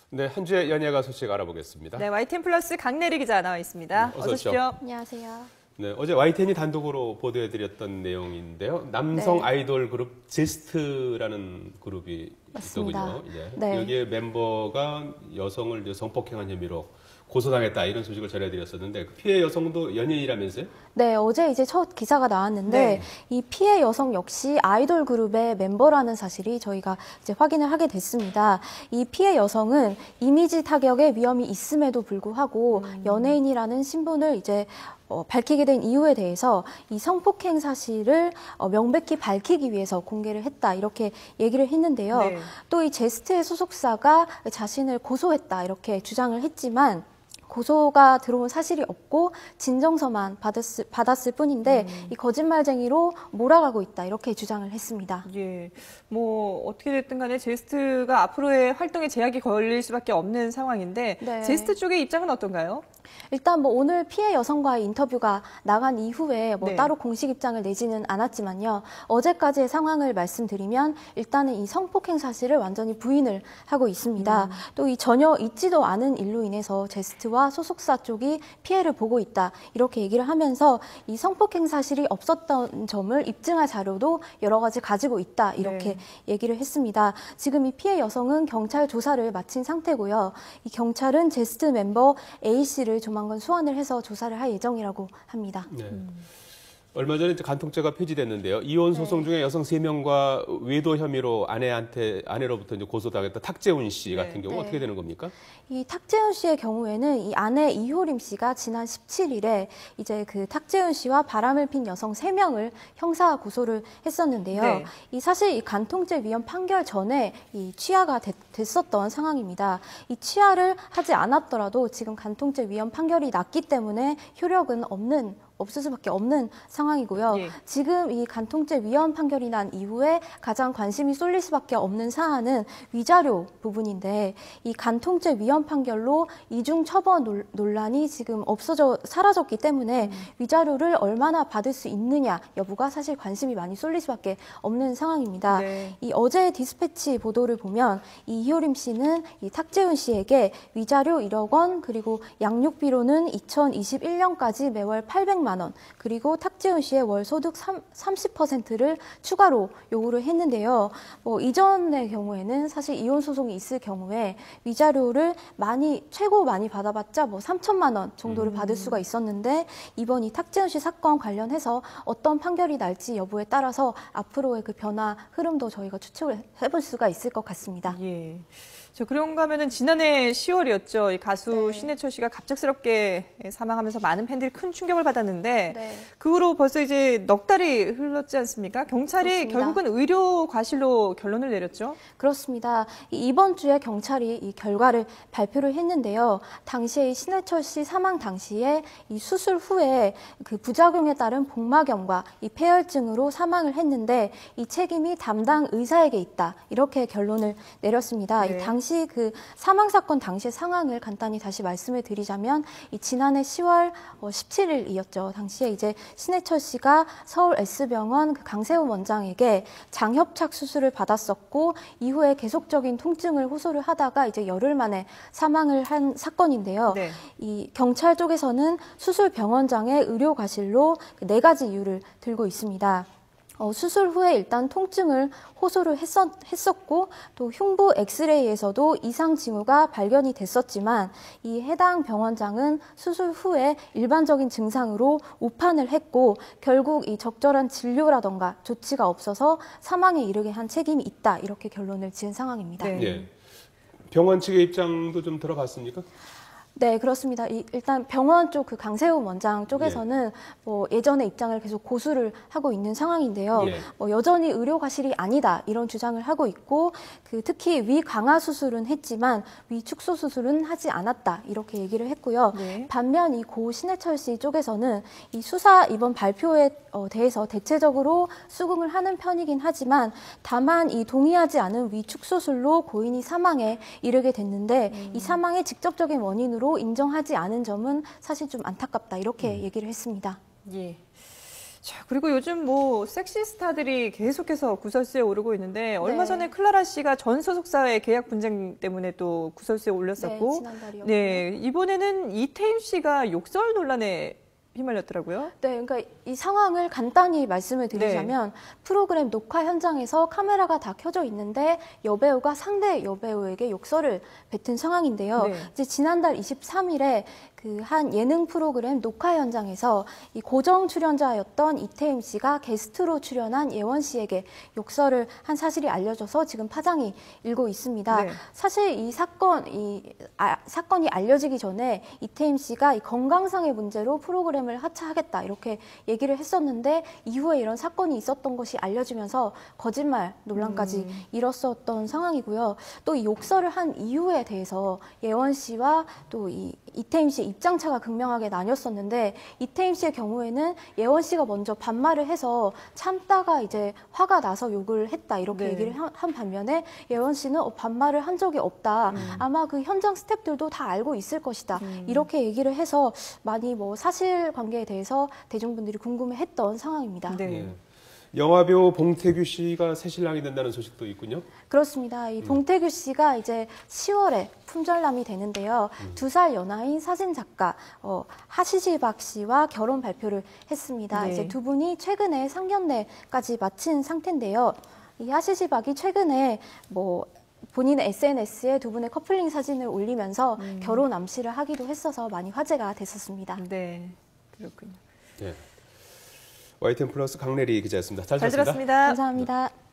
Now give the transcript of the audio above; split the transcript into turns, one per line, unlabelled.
네, 한 주의 연예가 소식 알아보겠습니다.
네, YTN 플러스 강내리 기자 나와 있습니다. 어서 오십시오.
안녕하세요.
네, 어제 YTN이 단독으로 보도해드렸던 내용인데요. 남성 아이돌 그룹 제스트라는 그룹이
맞습니다.
있더군요.
네.
여기에 멤버가 여성을 이제 성폭행한 혐의로 고소당했다 이런 소식을 전해드렸었는데 그 피해 여성도 연예인이라면서요?
네, 어제 이제 첫 기사가 나왔는데
네.
이 피해 여성 역시 아이돌 그룹의 멤버라는 사실이 저희가 이제 확인을 하게 됐습니다. 이 피해 여성은 이미지 타격의 위험이 있음에도 불구하고 연예인이라는 신분을 이제 밝히게 된 이유에 대해서 이 성폭행 사실을 명백히 밝히기 위해서 공개를 했다 이렇게 얘기를 했는데요.
네.
또 이 제스트의 소속사가 자신을 고소했다 이렇게 주장을 했지만 고소가 들어온 사실이 없고 진정서만 받았을 뿐인데 이 거짓말쟁이로 몰아가고 있다 이렇게 주장을 했습니다.
예, 뭐 어떻게 됐든 간에 제스트가 앞으로의 활동에 제약이 걸릴 수밖에 없는 상황인데
네.
제스트 쪽의 입장은 어떤가요?
일단 뭐 오늘 피해 여성과의 인터뷰가 나간 이후에 뭐
네.
따로 공식 입장을 내지는 않았지만요. 어제까지의 상황을 말씀드리면 일단은 이 성폭행 사실을 완전히 부인을 하고 있습니다. 또 이 전혀 있지도 않은 일로 인해서 제스트와 소속사 쪽이 피해를 보고 있다. 이렇게 얘기를 하면서 이 성폭행 사실이 없었던 점을 입증할 자료도 여러 가지 가지고 있다. 이렇게
네.
얘기를 했습니다. 지금 이 피해 여성은 경찰 조사를 마친 상태고요. 이 경찰은 제스트 멤버 A씨를 조만간 소환을 해서 조사를 할 예정이라고 합니다.
네. 얼마 전에 이제 간통죄가 폐지됐는데요. 이혼 소송 중에 여성 3명과 외도 혐의로 아내로부터 이제 고소당했던 탁재훈 씨 같은 경우
네.
어떻게 되는 겁니까?
이 탁재훈 씨의 경우에는 이 아내 이효림 씨가 지난 17일에 이제 그 탁재훈 씨와 바람을 핀 여성 3명을 형사 고소를 했었는데요.
네.
이 사실 이 간통죄 위헌 판결 전에 이 취하가 됐었던 상황입니다. 이 취하를 하지 않았더라도 지금 간통죄 위헌 판결이 났기 때문에 효력은 없을 수밖에 없는 상황이고요.
예.
지금 이 간통죄 위헌 판결이 난 이후에 가장 관심이 쏠릴 수밖에 없는 사안은 위자료 부분인데 이 간통죄 위헌 판결로 이중 처벌 논란이 지금 사라졌기 때문에 위자료를 얼마나 받을 수 있느냐 여부가 사실 관심이 많이 쏠릴 수밖에 없는 상황입니다.
네.
이 어제 디스패치 보도를 보면 이 이효림 씨는 이 탁재훈 씨에게 위자료 1억 원 그리고 양육비로는 2021년까지 매월 800만 원 그리고 탁재훈 씨의 월 소득 30%를 추가로 요구를 했는데요. 뭐 이전의 경우에는 사실 이혼 소송이 있을 경우에 위자료를 최고 많이 받아봤자 뭐 3천만 원 정도를 받을 수가 있었는데 이번 이 탁재훈 씨 사건 관련해서 어떤 판결이 날지 여부에 따라서 앞으로의 그 변화 흐름도 저희가 추측을 해볼 수가 있을 것 같습니다.
예. 그런가 하면은 지난해 10월이었죠. 이 가수
네.
신해철 씨가 갑작스럽게 사망하면서 많은 팬들이 큰 충격을 받았는데
네.
그 후로 벌써 이제 넉 달이 흘렀지 않습니까? 경찰이
그렇습니다.
결국은 의료 과실로 결론을 내렸죠.
그렇습니다. 이번 주에 경찰이 이 결과를 발표를 했는데요. 당시에 이 신해철 씨 사망 당시에 이 수술 후에 그 부작용에 따른 복막염과 이 폐혈증으로 사망을 했는데 이 책임이 담당 의사에게 있다. 이렇게 결론을 내렸습니다.
네.
이 당시 그 사망 사건 당시의 상황을 간단히 다시 말씀을 드리자면 이 지난해 10월 17일이었죠. 당시에 이제 신해철 씨가 서울 S병원 그 강세훈 원장에게 장협착 수술을 받았었고 이후에 계속적인 통증을 호소를 하다가 이제 열흘 만에 사망을 한 사건인데요.
네.
이 경찰 쪽에서는 수술 병원장의 의료 과실로 4가지 이유를 들고 있습니다. 수술 후에 일단 통증을 호소를 했었고 또 흉부 엑스레이에서도 이상 징후가 발견이 됐었지만 이 해당 병원장은 수술 후에 일반적인 증상으로 오판을 했고 결국 이 적절한 진료라던가 조치가 없어서 사망에 이르게 한 책임이 있다 이렇게 결론을 지은 상황입니다.
네.
예. 병원 측의 입장도 좀 들어봤습니까?
네, 그렇습니다. 일단 병원 쪽 그 강세훈 원장 쪽에서는 뭐 예전의 입장을 계속 고수를 하고 있는 상황인데요.
예.
뭐 여전히 의료 과실이 아니다 이런 주장을 하고 있고 그 특히 위 강화 수술은 했지만 위 축소 수술은 하지 않았다 이렇게 얘기를 했고요.
네.
반면 이 고 신해철 씨 쪽에서는 이 수사 이번 발표에 대해서 대체적으로 수긍을 하는 편이긴 하지만 다만 이 동의하지 않은 위 축소술로 고인이 사망에 이르게 됐는데 이 사망의 직접적인 원인으로 인정하지 않은 점은 사실 좀 안타깝다 이렇게 얘기를 했습니다.
예. 자, 그리고 요즘 뭐 섹시 스타들이 계속해서 구설수에 오르고 있는데 얼마
네.
전에 클라라 씨가 전 소속사의 계약 분쟁 때문에 또 구설수에
네,
올렸었고,
지난달이요.
네, 이번에는 이태임 씨가 욕설 논란에 휘말렸더라고요.
네, 그러니까 이 상황을 간단히 말씀을 드리자면 프로그램 녹화 현장에서 카메라가 다 켜져 있는데 여배우가 상대 여배우에게 욕설을 뱉은 상황인데요.
네.
이제 지난달 23일에 그 한 예능 프로그램 녹화 현장에서 이 고정 출연자였던 이태임 씨가 게스트로 출연한 예원 씨에게 욕설을 한 사실이 알려져서 지금 파장이 일고 있습니다.
네.
사실 이 사건이 알려지기 전에 이태임 씨가 이 건강상의 문제로 프로그램을 하차하겠다 이렇게 얘기를 했었는데 이후에 이런 사건이 있었던 것이 알려지면서 거짓말 논란까지 일었었던 상황이고요. 또 이 욕설을 한 이유에 대해서 예원 씨와 또 이태임 씨의 입장차가 극명하게 나뉘었었는데 이태임 씨의 경우에는 예원 씨가 먼저 반말을 해서 참다가 이제 화가 나서 욕을 했다 이렇게
네.
얘기를 한 반면에 예원 씨는 반말을 한 적이 없다. 아마 그 현장 스태프들도 다 알고 있을 것이다. 이렇게 얘기를 해서 많이 뭐 사실관계에 대해서 대중분들이 궁금해했던 상황입니다.
네.
예. 영화배우 봉태규 씨가 새 신랑이 된다는 소식도 있군요.
그렇습니다. 이 봉태규 씨가 이제 10월에 품절남이 되는데요. 2살 연하인 사진작가 하시지박 씨와 결혼 발표를 했습니다.
네.
이제 두 분이 최근에 상견례까지 마친 상태인데요. 이 하시지박이 최근에 뭐 본인의 SNS에 두 분의 커플링 사진을 올리면서 결혼 암시를 하기도 했어서 많이 화제가 됐었습니다.
네, 그렇군요.
예. YTN 플러스 강래리 기자였습니다. 잘
잘
들었습니다.
들었습니다.
감사합니다.